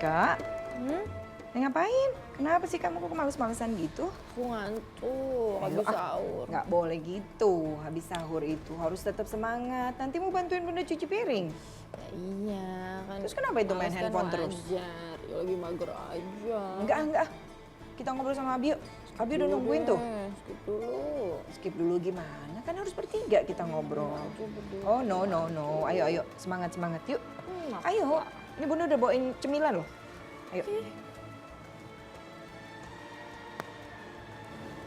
Kak, ngapain? Kenapa sih kamu kok males-malesan gitu? Aku ngantuk, habis sahur. Nggak boleh gitu, habis sahur itu harus tetap semangat. Nanti mau bantuin Bunda cuci piring. Ya iya kan. Terus kenapa itu main males handphone kan terus? wajar. Ya lagi mager aja. Enggak. Kita ngobrol sama Abi yuk. Abi udah nungguin tuh. Skip dulu. Skip dulu gimana? Kan harus bertiga kita ngobrol. Oh no. Ayo. Semangat yuk. Ayo. Ini Bunda udah bawain cemilan loh. Ayo.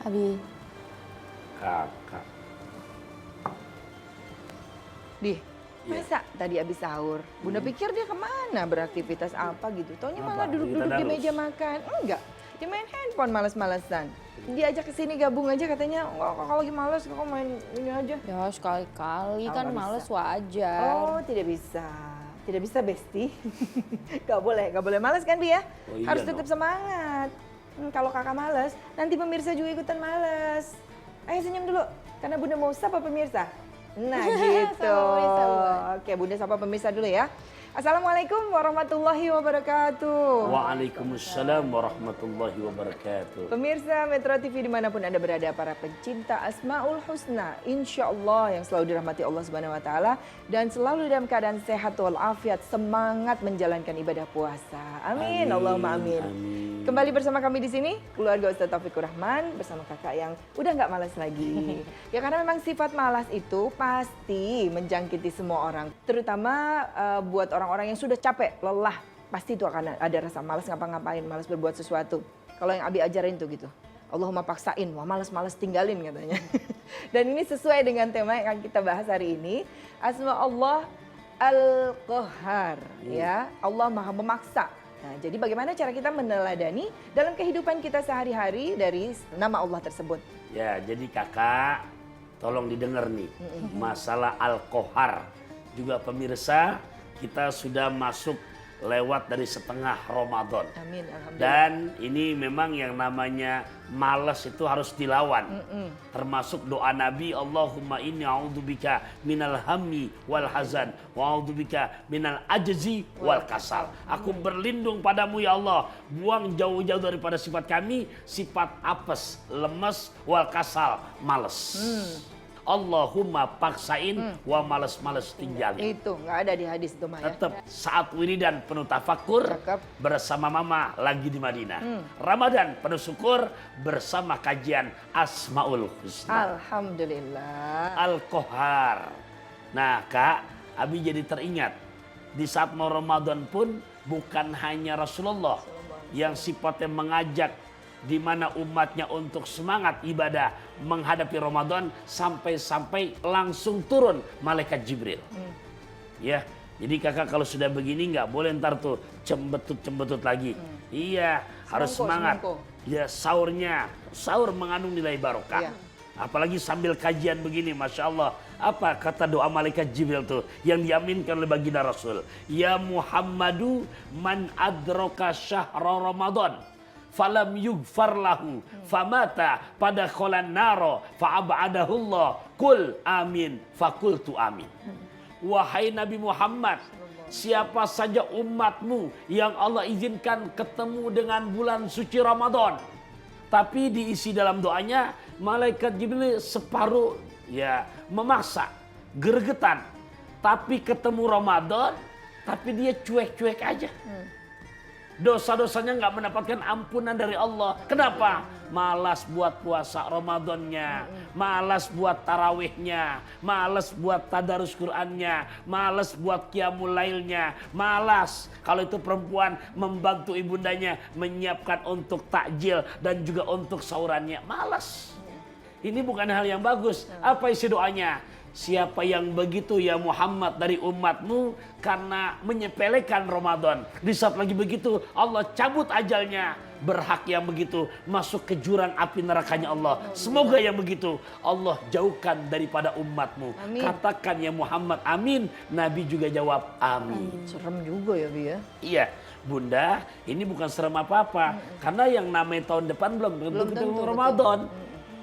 Abi. Kakak. Masa tadi abis sahur? Bunda pikir dia kemana beraktivitas apa gitu. Taunya malah duduk-duduk di meja makan. Enggak, dia main handphone males-malesan. Diajak ke sini gabung aja katanya, kalau lagi males kok main ini aja. Ya sekali-kali Oh, kan nggak males bisa. wajar. Oh tidak bisa. Tidak bisa Besti. Gak boleh males kan Bi ya? Oh, iya Harus dong. tetap semangat. Kalau kakak males, nanti pemirsa juga ikutan males. Ayo senyum dulu, karena Bunda mau sapa pemirsa. Nah gitu. Sama pemirsa, Bu. Oke Bunda sapa pemirsa dulu ya. Assalamualaikum warahmatullahi wabarakatuh. Waalaikumsalam warahmatullahi wabarakatuh. Pemirsa Metro TV dimanapun Anda berada, para pencinta Asmaul Husna, insya Allah yang selalu dirahmati Allah Subhanahu Wa Taala dan selalu dalam keadaan sehat walafiat, semangat menjalankan ibadah puasa. Amin, Allahumma amin. Kembali bersama kami di sini, keluarga Ustaz Taufikur Rahman bersama kakak yang udah nggak malas lagi. Ya karena memang sifat malas itu pasti menjangkiti semua orang, terutama buat orang-orang yang sudah capek, lelah, pasti itu akan ada rasa malas ngapa-ngapain, malas berbuat sesuatu. Kalau yang Abi ajarin tuh gitu, Allahumma paksain, wah males-males tinggalin katanya. Dan ini sesuai dengan tema yang akan kita bahas hari ini, Asma Allah Al-Qahar, ya Allah Maha Memaksa. Nah, jadi bagaimana cara kita meneladani dalam kehidupan kita sehari-hari dari nama Allah tersebut? Ya, jadi kakak, tolong didengar nih, masalah Al-Qahar. Juga pemirsa, kita sudah masuk lewat dari setengah Ramadan. Amin, alhamdulillah. Dan ini memang yang namanya malas itu harus dilawan. Termasuk doa Nabi, Allahumma inni a'udzubika minal hammi wal hazan wa a'udzubika minal ajzi wal kasal. Aku berlindung padamu ya Allah, buang jauh-jauh daripada sifat kami, sifat apes, lemes, wal kasal, males. Allahumma paksain wa males-males tinggalin. Itu nggak ada di hadis itu Maya. Tetap saat wiridan penuh tafakur Cakep. bersama mama lagi di Madinah. Ramadan penuh syukur bersama kajian Asmaul Husna. Alhamdulillah. Al-Qahar. Nah kak, Abi jadi teringat. Di saat mau Ramadan pun bukan hanya Rasulullah yang sifatnya mengajak di mana umatnya untuk semangat ibadah menghadapi Ramadan sampai-sampai langsung turun malaikat Jibril. Ya, jadi kakak kalau sudah begini nggak boleh ntar tuh cembetut lagi. Iya, harus semangat. Ya sahur mengandung nilai barokah. Iya. Apalagi sambil kajian begini, Masya Allah. Apa kata doa malaikat Jibril tuh yang diaminkan oleh baginda Rasul? Ya Muhammadu man adroka syahra Ramadan falam yughfar lahu famata pada kholan naro fa'abadahullah kul amin fakultu amin. Wahai Nabi Muhammad, siapa saja umatmu yang Allah izinkan ketemu dengan bulan suci Ramadan, tapi diisi dalam doanya malaikat Jibril separuh ya memaksa, gregetan, tapi ketemu Ramadan tapi dia cuek-cuek aja. Dosa-dosanya nggak mendapatkan ampunan dari Allah. Kenapa? Malas buat puasa Ramadannya, malas buat tarawihnya, malas buat tadarus Qur'annya, malas buat qiyamul lailnya, malas kalau itu perempuan membantu ibundanya menyiapkan untuk takjil dan juga untuk sahurannya, malas. Ini bukan hal yang bagus. Apa isi doanya? Siapa yang begitu ya Muhammad dari umatmu karena menyepelekan Ramadan. Di saat lagi begitu Allah cabut ajalnya. Berhak yang begitu masuk ke jurang api nerakanya Allah. Semoga yang begitu Allah jauhkan daripada umatmu. Amin. Katakan ya Muhammad amin. Nabi juga jawab amin. Serem juga ya Bi ya. Iya Bunda, ini bukan serem apa-apa. Karena yang namanya tahun depan belum tentu, Ramadan.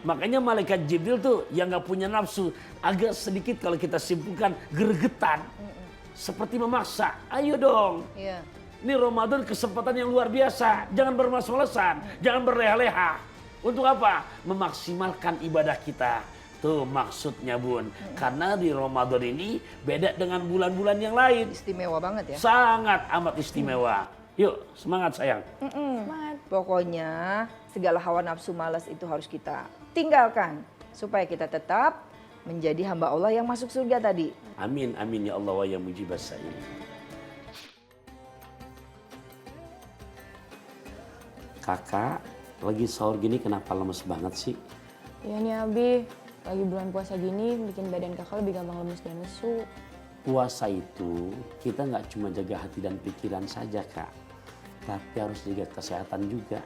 Makanya malaikat Jibril tuh yang gak punya nafsu agak sedikit kalau kita simpulkan gregetan. Seperti memaksa, ayo dong. Iya. Ini Ramadan kesempatan yang luar biasa. Jangan bermalas-malasan, jangan berleha-leha. Untuk apa? Memaksimalkan ibadah kita. Tuh maksudnya Bun. Karena di Ramadan ini beda dengan bulan-bulan yang lain. Istimewa banget ya. Sangat amat istimewa. Yuk, semangat sayang. Semangat. Pokoknya segala hawa nafsu malas itu harus kita tinggalkan. Supaya kita tetap menjadi hamba Allah yang masuk surga tadi. Amin, amin ya Allah wa ya mujibas sa'il. Kakak, lagi sahur gini kenapa lemes banget sih? Ya nih Abi, lagi bulan puasa gini bikin badan kakak lebih gampang lemes dan lesu. Puasa itu kita nggak cuma jaga hati dan pikiran saja Kak. Tapi harus jaga kesehatan juga.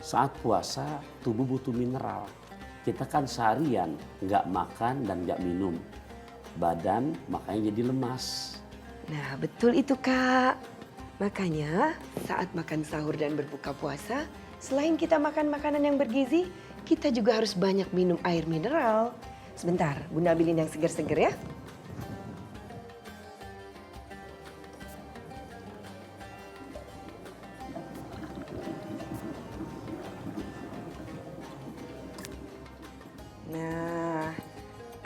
Saat puasa tubuh butuh mineral. Kita kan seharian nggak makan dan nggak minum. Badan makanya jadi lemas. Nah, betul itu, Kak. Makanya saat makan sahur dan berbuka puasa, selain kita makan makanan yang bergizi, kita juga harus banyak minum air mineral. Sebentar, Bunda ambilin yang seger-seger ya. Nah,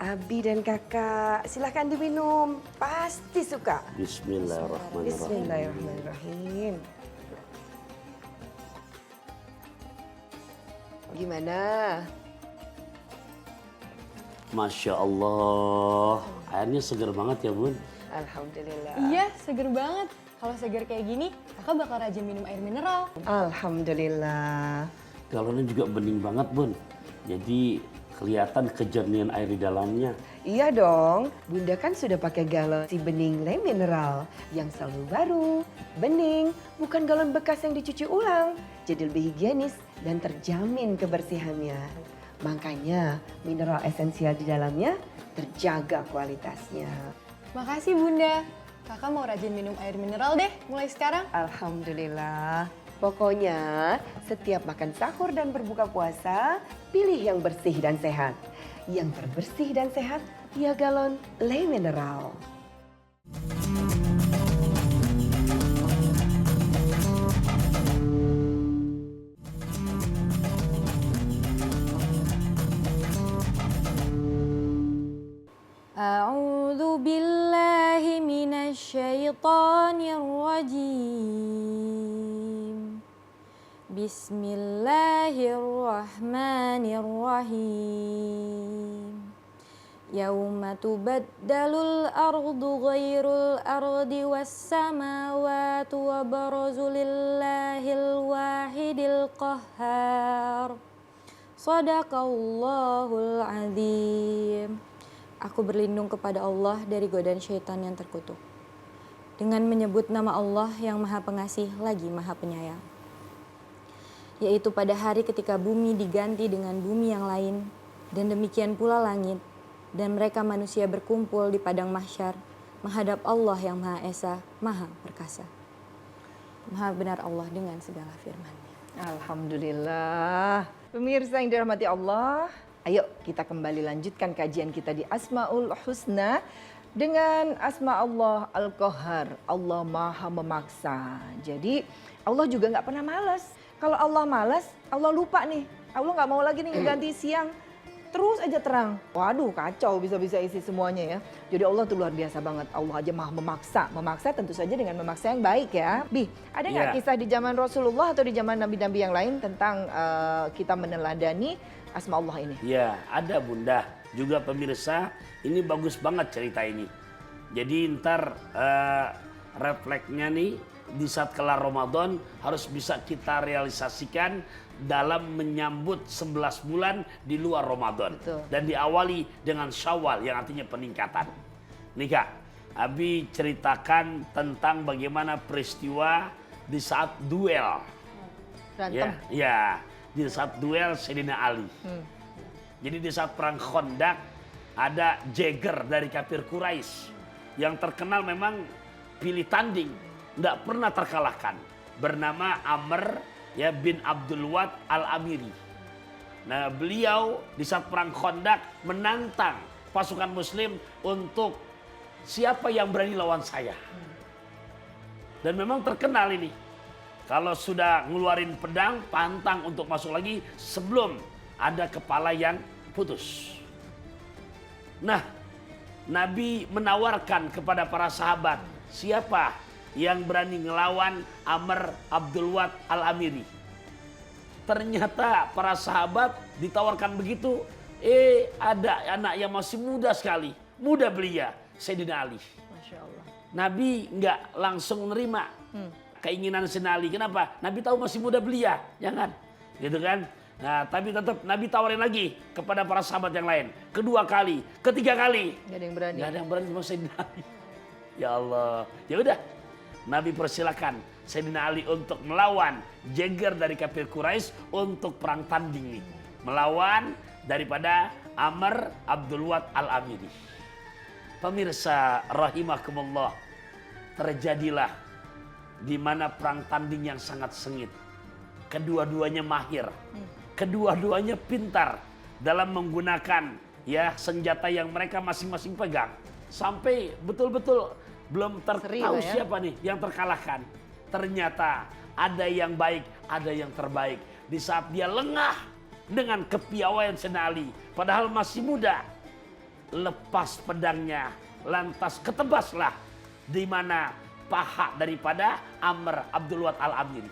Abi dan kakak, silahkan diminum. Pasti suka. Bismillahirrahmanirrahim. Bismillahirrahmanirrahim. Gimana? Masya Allah, airnya segar banget ya Bun. Alhamdulillah. Iya, seger banget. Kalau seger kayak gini, kakak bakal rajin minum air mineral. Alhamdulillah. Galonnya juga bening banget Bun. Jadi kelihatan kejernihan air di dalamnya. Iya dong, Bunda kan sudah pakai galon si bening le mineral yang selalu baru, bening, bukan galon bekas yang dicuci ulang. Jadi lebih higienis dan terjamin kebersihannya. Makanya mineral esensial di dalamnya terjaga kualitasnya. Makasih Bunda. Kakak mau rajin minum air mineral deh mulai sekarang. Alhamdulillah. Pokoknya setiap makan sahur dan berbuka puasa, pilih yang bersih dan sehat. Yang terbersih dan sehat, ya galon le mineral. A'udzu billahi minasyaitonir rajim. Bismillahirrahmanirrahim. Yauma tubaddalul ardu ghairul ardi was samawati wa barazu lillahil wahidil qahhar. Shadaqallahul azim. Aku berlindung kepada Allah dari godaan syaitan yang terkutuk. Dengan menyebut nama Allah yang Maha Pengasih lagi Maha Penyayang. Yaitu pada hari ketika bumi diganti dengan bumi yang lain, dan demikian pula langit, dan mereka manusia berkumpul di padang mahsyar, menghadap Allah yang Maha Esa, Maha Perkasa. Maha benar Allah dengan segala firman-Nya. Alhamdulillah. Pemirsa yang dirahmati Allah, ayo kita kembali lanjutkan kajian kita di Asmaul Husna dengan asma Allah Al-Qahhar, Allah Maha Memaksa. Jadi Allah juga nggak pernah malas. Kalau Allah malas, Allah lupa nih. Allah nggak mau lagi nih ganti siang, terus aja terang. Waduh kacau, bisa-bisa isi semuanya ya. Jadi Allah tuh luar biasa banget. Allah aja Maha Memaksa. Memaksa tentu saja dengan memaksa yang baik ya. Bi, ada nggak Ya. kisah di zaman Rasulullah atau di zaman nabi-nabi yang lain tentang kita meneladani asma Allah ini? Ya, ada Bunda. Juga pemirsa, ini bagus banget cerita ini. Jadi ntar refleksnya nih di saat kelar Ramadan harus bisa kita realisasikan dalam menyambut 11 bulan di luar Ramadan. Betul. Dan diawali dengan Syawal yang artinya peningkatan. Nih Kak, Abi ceritakan tentang bagaimana peristiwa di saat duel. Berantem. Ya, di saat duel Sayyidina Ali. Jadi di saat perang Khandaq ada Jagger dari kafir Quraisy yang terkenal memang pilih tanding, tidak pernah terkalahkan. Bernama Amr ya bin Abdul Wad Al-Amiri. Nah, beliau di saat perang Khandaq menantang pasukan muslim untuk siapa yang berani lawan saya. Dan memang terkenal ini. Kalau sudah ngeluarin pedang, pantang untuk masuk lagi sebelum ada kepala yang putus. Nah, Nabi menawarkan kepada para sahabat, siapa yang berani ngelawan Amr Abdul Wad Al-Amiri. Ternyata para sahabat ditawarkan begitu, ada anak yang masih muda sekali, muda belia, Sayyidina Ali. Masya Allah. Nabi nggak langsung nerima keinginan Sayyidina Ali. Kenapa? Nabi tahu masih muda belia, jangan, gitu kan? Nah, tapi tetap Nabi tawarin lagi kepada para sahabat yang lain. Kedua kali, ketiga kali, Gak ada yang berani. nggak ada yang berani sama Sayyidina Ali. Ya Allah, ya udah. Nabi persilakan Sayyidina Ali untuk melawan jeger dari kafir Quraisy untuk perang tanding nih, melawan daripada Amr Abdul Wad Al-Amiri. Pemirsa rahimakumullah, terjadilah di mana perang tanding yang sangat sengit. Kedua-duanya mahir, kedua-duanya pintar dalam menggunakan ya senjata yang mereka masing-masing pegang. Sampai betul-betul belum tahu lah ya. siapa nih yang terkalahkan. Ternyata ada yang baik, ada yang terbaik. Di saat dia lengah dengan kepiawaian Sayyidina Ali, padahal masih muda, lepas pedangnya, lantas ketebaslah di mana paha daripada Amr Abdul Wad Al-Amiri.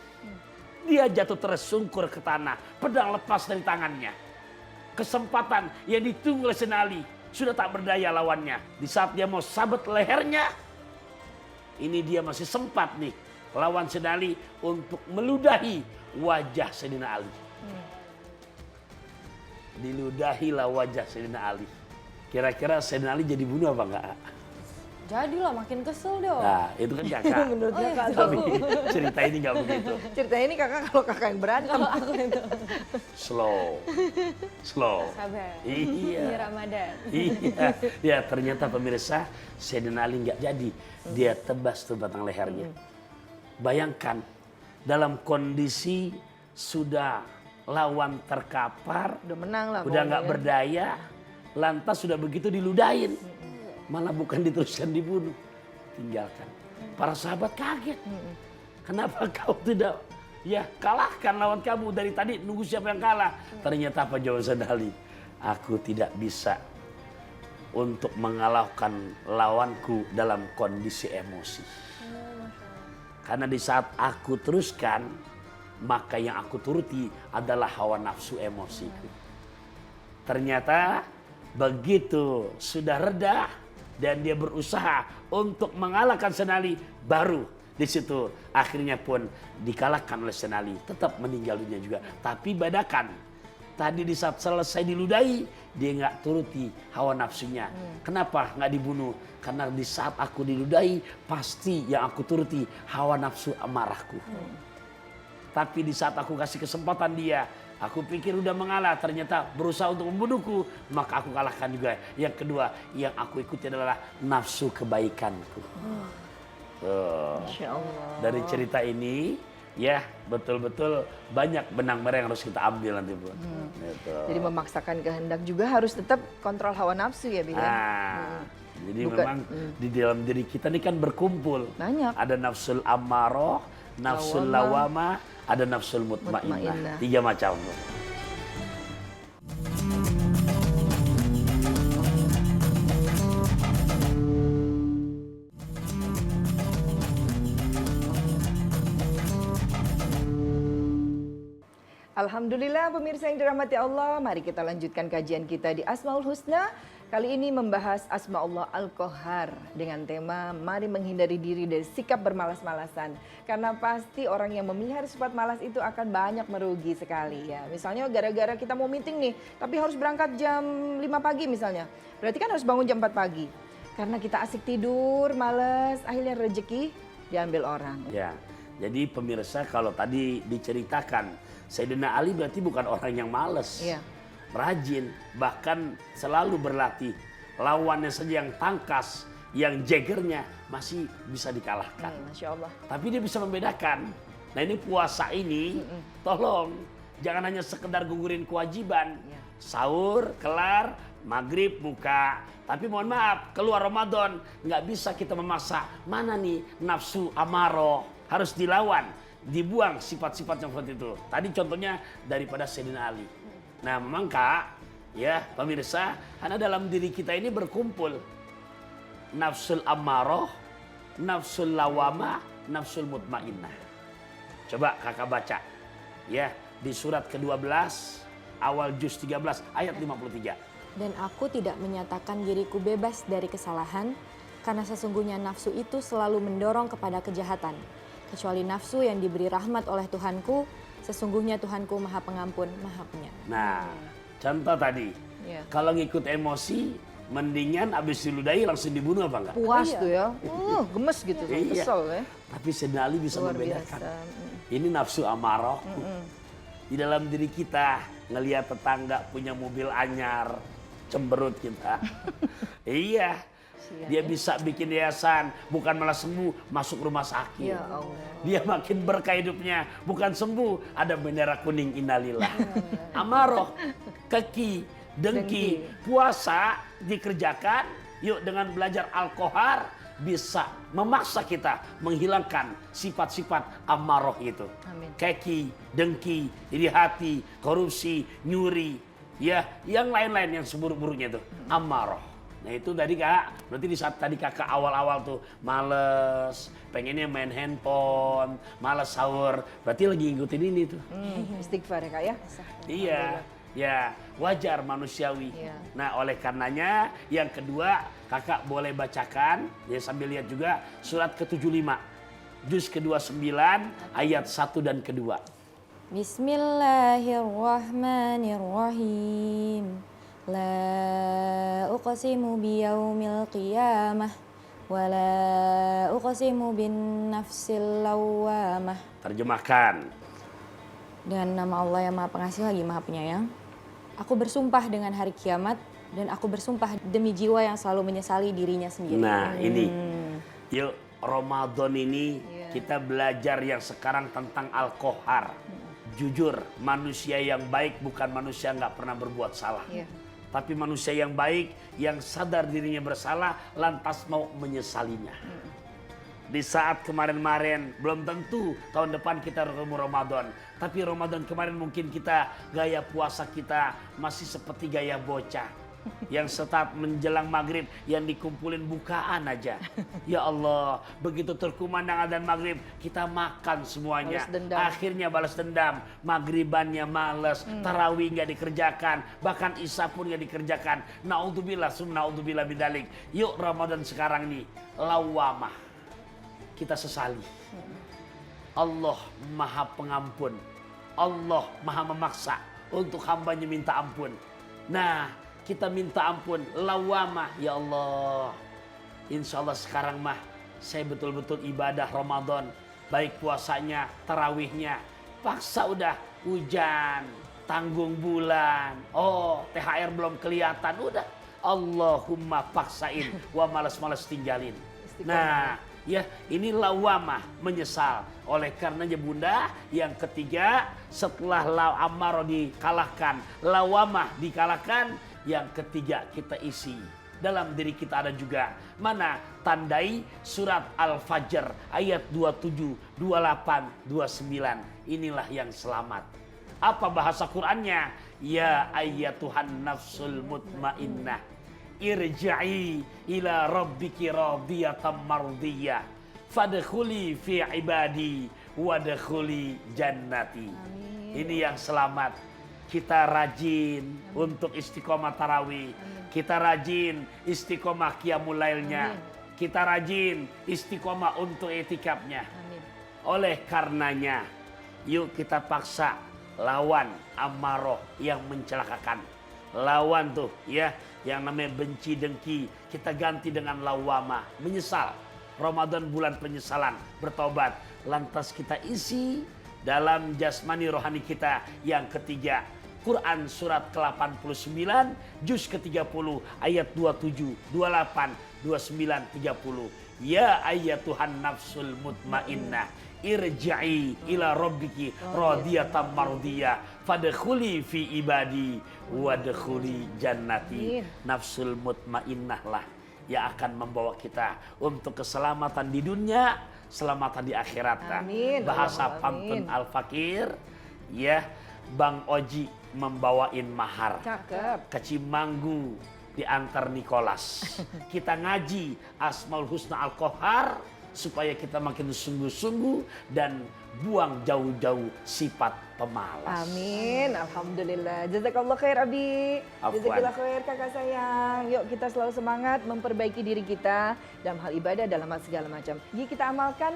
Dia jatuh tersungkur ke tanah, pedang lepas dari tangannya. Kesempatan yang ditunggu oleh Sayyidina Ali, sudah tak berdaya lawannya. Di saat dia mau sabet lehernya, ini dia masih sempat nih lawan Sayyidina Ali untuk meludahi wajah Sayyidina Ali. Diludahilah wajah Sayyidina Ali. Kira-kira Sayyidina Ali jadi bunuh apa enggak? Jadilah makin kesel dong. Nah, itu kan kakak. Menurut kakak. Tapi cerita ini nggak begitu. Ceritanya ini kakak kalau kakak yang berantem. Kalau aku itu Slow. sabar. Iya. Ini Ramadan. Iya. Ya, ternyata pemirsa Sayyidina Ali nggak jadi. Dia tebas tuh batang lehernya. Bayangkan dalam kondisi sudah lawan terkapar, Udah menang lah. udah nggak pokoknya. berdaya, lantas sudah begitu diludahin, malah bukan diteruskan dibunuh, tinggalkan. Para sahabat kaget, kenapa kau tidak ya kalahkan lawan kamu, dari tadi nunggu siapa yang kalah. Ternyata apa jawaban Sayyidina Ali? Aku tidak bisa untuk mengalahkan lawanku dalam kondisi emosi. Karena di saat aku teruskan, maka yang aku turuti adalah hawa nafsu emosiku. Ternyata begitu sudah reda dan dia berusaha untuk mengalahkan Sayyidina Ali, baru di situ akhirnya pun dikalahkan oleh Sayyidina Ali, tetap meninggal dunia juga. Tapi bedakan, tadi di saat selesai diludahi, dia nggak turuti hawa nafsunya. Kenapa nggak dibunuh? Karena di saat aku diludahi, pasti yang aku turuti hawa nafsu amarahku. Tapi di saat aku kasih kesempatan dia, aku pikir udah mengalah, ternyata berusaha untuk membunuhku, maka aku kalahkan juga. Yang kedua, yang aku ikuti adalah nafsu kebaikanku. Masya Allah. Dari cerita ini, ya betul-betul banyak benang merah yang harus kita ambil nanti, Bu. Gitu. Jadi memaksakan kehendak juga harus tetap kontrol hawa nafsu ya, Bi. Nah, jadi Bukan- memang di dalam diri kita ini kan berkumpul. Banyak. Ada nafsul ammaroh, nafsul lawama, ada nafsul mutmainnah. Mutmainnah. 3 macam. Alhamdulillah pemirsa yang dirahmati Allah, mari kita lanjutkan kajian kita di Asmaul Husna. Kali ini membahas Asma Allah Al-Qahhar dengan tema mari menghindari diri dari sikap bermalas-malasan. Karena pasti orang yang memelihara sifat malas itu akan banyak merugi sekali ya. Misalnya gara-gara kita mau meeting nih, tapi harus berangkat jam 5 pagi misalnya. Berarti kan harus bangun jam 4 pagi. Karena kita asik tidur, males, akhirnya rezeki diambil orang. Ya, jadi pemirsa kalau tadi diceritakan Sayyidina Ali berarti bukan orang yang malas. Iya. Rajin, bahkan selalu berlatih. Lawannya saja yang tangkas, yang jegernya masih bisa dikalahkan. Masya Allah. Tapi dia bisa membedakan. Nah ini puasa ini, tolong jangan hanya sekedar gugurin kewajiban. Ya. Sahur, kelar, Maghrib buka. Tapi mohon maaf, keluar Ramadan nggak bisa kita memaksa. Mana nih nafsu amaro, harus dilawan, dibuang sifat-sifat yang seperti itu. Tadi contohnya daripada Sayyidina Ali. Nah memang Kak, ya pemirsa, karena dalam diri kita ini berkumpul nafsul amaro, nafsul lawama, nafsul mutmainnah. Coba kakak baca ya di surat ke-12 awal juz 13 ayat 53. Dan aku tidak menyatakan diriku bebas dari kesalahan, karena sesungguhnya nafsu itu selalu mendorong kepada kejahatan. Kecuali nafsu yang diberi rahmat oleh Tuhanku, sesungguhnya Tuhanku Maha Pengampun, Maha Penyayang. Nah, contoh tadi, Iya. kalau ngikut emosi, mendingan abis diludahi langsung dibunuh apa enggak? Puas tuh ya, gemes gitu, Iya. kesel ya. Tapi Sayyidina Ali bisa Luar membedakan. biasa. Ini nafsu amarah. Di dalam diri kita, ngelihat tetangga punya mobil anyar, cemberut kita. Iya. Dia bisa bikin yayasan, bukan malah sembuh, masuk rumah sakit. Ya Allah. Dia makin berkah hidupnya, bukan sembuh, ada bendera kuning innalillah. Amaroh, keki, dengki, puasa dikerjakan, yuk dengan belajar Al-Qohar bisa memaksa kita menghilangkan sifat-sifat amaroh itu. Amin. Keki, dengki, iri hati, korupsi, nyuri, ya yang lain-lain yang seburuk-buruknya itu amaroh. Nah itu tadi Kak, berarti di saat tadi kakak awal-awal tuh males, pengennya main handphone, males sahur, berarti lagi ngikutin ini tuh. Istighfar ya Kak ya. Iya, ya wajar manusiawi. Iya. Nah oleh karenanya yang kedua kakak boleh bacakan, ya sambil lihat juga surat ke-75, juz ke-29 ayat 1 dan kedua. Bismillahirrahmanirrahim. La uqsimu biyaumil qiyamah wa la uqsimu bin nafsil lawwamah. Terjemahkan. Dengan nama Allah yang Maha Pengasih lagi Maha Penyayang, aku bersumpah dengan hari kiamat dan aku bersumpah demi jiwa yang selalu menyesali dirinya sendiri. Nah ini, yuk Ramadan ini kita belajar yang sekarang tentang Al-Qohar. Jujur, manusia yang baik bukan manusia nggak pernah berbuat salah. Iya. Tapi manusia yang baik, yang sadar dirinya bersalah, lantas mau menyesalinya. Di saat kemarin-kemarin, belum tentu tahun depan kita ketemu Ramadan. Tapi Ramadan kemarin mungkin kita, gaya puasa kita masih seperti gaya bocah. Yang setelah menjelang maghrib, yang dikumpulin bukaan aja. Ya Allah, begitu terkumandang adzan maghrib, kita makan semuanya. Balas dendam. Akhirnya balas dendam, maghribannya males, tarawih nggak dikerjakan, bahkan isya pun nggak dikerjakan. Naudzubillah, naudzubillah bidalik. Yuk Ramadan sekarang nih, lawamah. Kita sesali. Allah Maha Pengampun. Allah Maha Memaksa untuk hambanya minta ampun. Nah, kita minta ampun, lawamah, ya Allah. Insya Allah sekarang mah saya betul-betul ibadah Ramadan, baik puasanya, tarawihnya. Paksa udah hujan, tanggung bulan, oh THR belum kelihatan, udah Allahumma paksain, wa males-males tinggalin. Nah, ya ini lawamah, menyesal. Oleh karenanya Bunda, yang ketiga setelah amaro dikalahkan, lawamah dikalahkan, yang ketiga kita isi dalam diri kita ada juga mana tandai surat Al-Fajr ayat 27, 28, 29. Inilah yang selamat. Apa bahasa Qur'annya? Ya ayyatuhan nafsul mutmainnah, irja'i ila rabbiki radiyatan mardiyah, fadkhuli fi ibadi wadkhuli jannati. Ini yang selamat. Kita rajin untuk istiqomah tarawih. Kita rajin istiqomah qiyamul lailnya. Kita rajin istiqomah untuk etikapnya. Oleh karenanya, yuk kita paksa lawan amaroh yang mencelakakan. Lawan tuh ya, yang namanya benci dengki. Kita ganti dengan lawamah, menyesal. Ramadan bulan penyesalan, bertobat. Lantas kita isi dalam jasmani rohani kita. Yang ketiga, Quran surat ke-89 juz ke-30 ayat 27, 28, 29, 30. Ya ayyatuhan nafsul mutmainnah irja'i ila rabbiki radiyatan mardiyah fadkhuli fi ibadi wadkhuli jannati. Nafsul mutmainnah lah yang akan membawa kita untuk keselamatan di dunia, keselamatan di akhirat. Amin. Bahasa Allahumma pantun amin. Al-Fakir, ya, Bang Oji membawain mahar Cakep. ke Cimanggu diantar Nikolas. Kita ngaji Asmaul Husna Al-Qahar supaya kita makin sungguh-sungguh dan buang jauh-jauh sifat pemalas. Amin, alhamdulillah. Jazakallah khair Abi. Afwan. Jazakallah khair kakak sayang. Yuk kita selalu semangat memperbaiki diri kita dalam hal ibadah, dalam hal segala macam. Yuk kita amalkan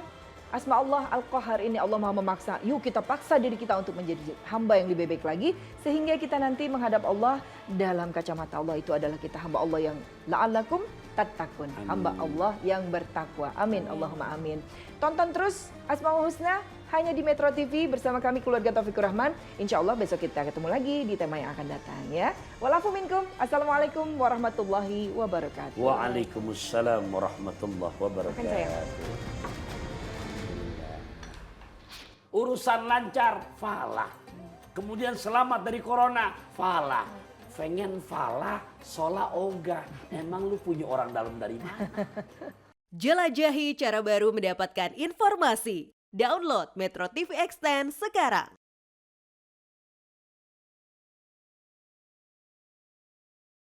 Asma Allah Al-Qahar ini. Allah Maha memaksa. Yuk kita paksa diri kita untuk menjadi hamba yang lebih baik lagi. Sehingga kita nanti menghadap Allah dalam kacamata Allah itu adalah kita hamba Allah yang la'allakum tattaqun. Hamba Allah yang bertakwa. Amin. Allahumma amin. Tonton terus Asmaul Husna hanya di Metro TV bersama kami keluarga Taufikur Rahman. Insya Allah besok kita ketemu lagi di tema yang akan datang ya. Walafu minkum. Assalamualaikum warahmatullahi wabarakatuh. Waalaikumsalam warahmatullahi Makan sayang. wabarakatuh. Urusan lancar, falah. Kemudian selamat dari corona, falah. Pengen falah, sholat ogah. Emang lu punya orang dalam dari mana? Jelajahi cara baru mendapatkan informasi. Download Metro TV Extend sekarang.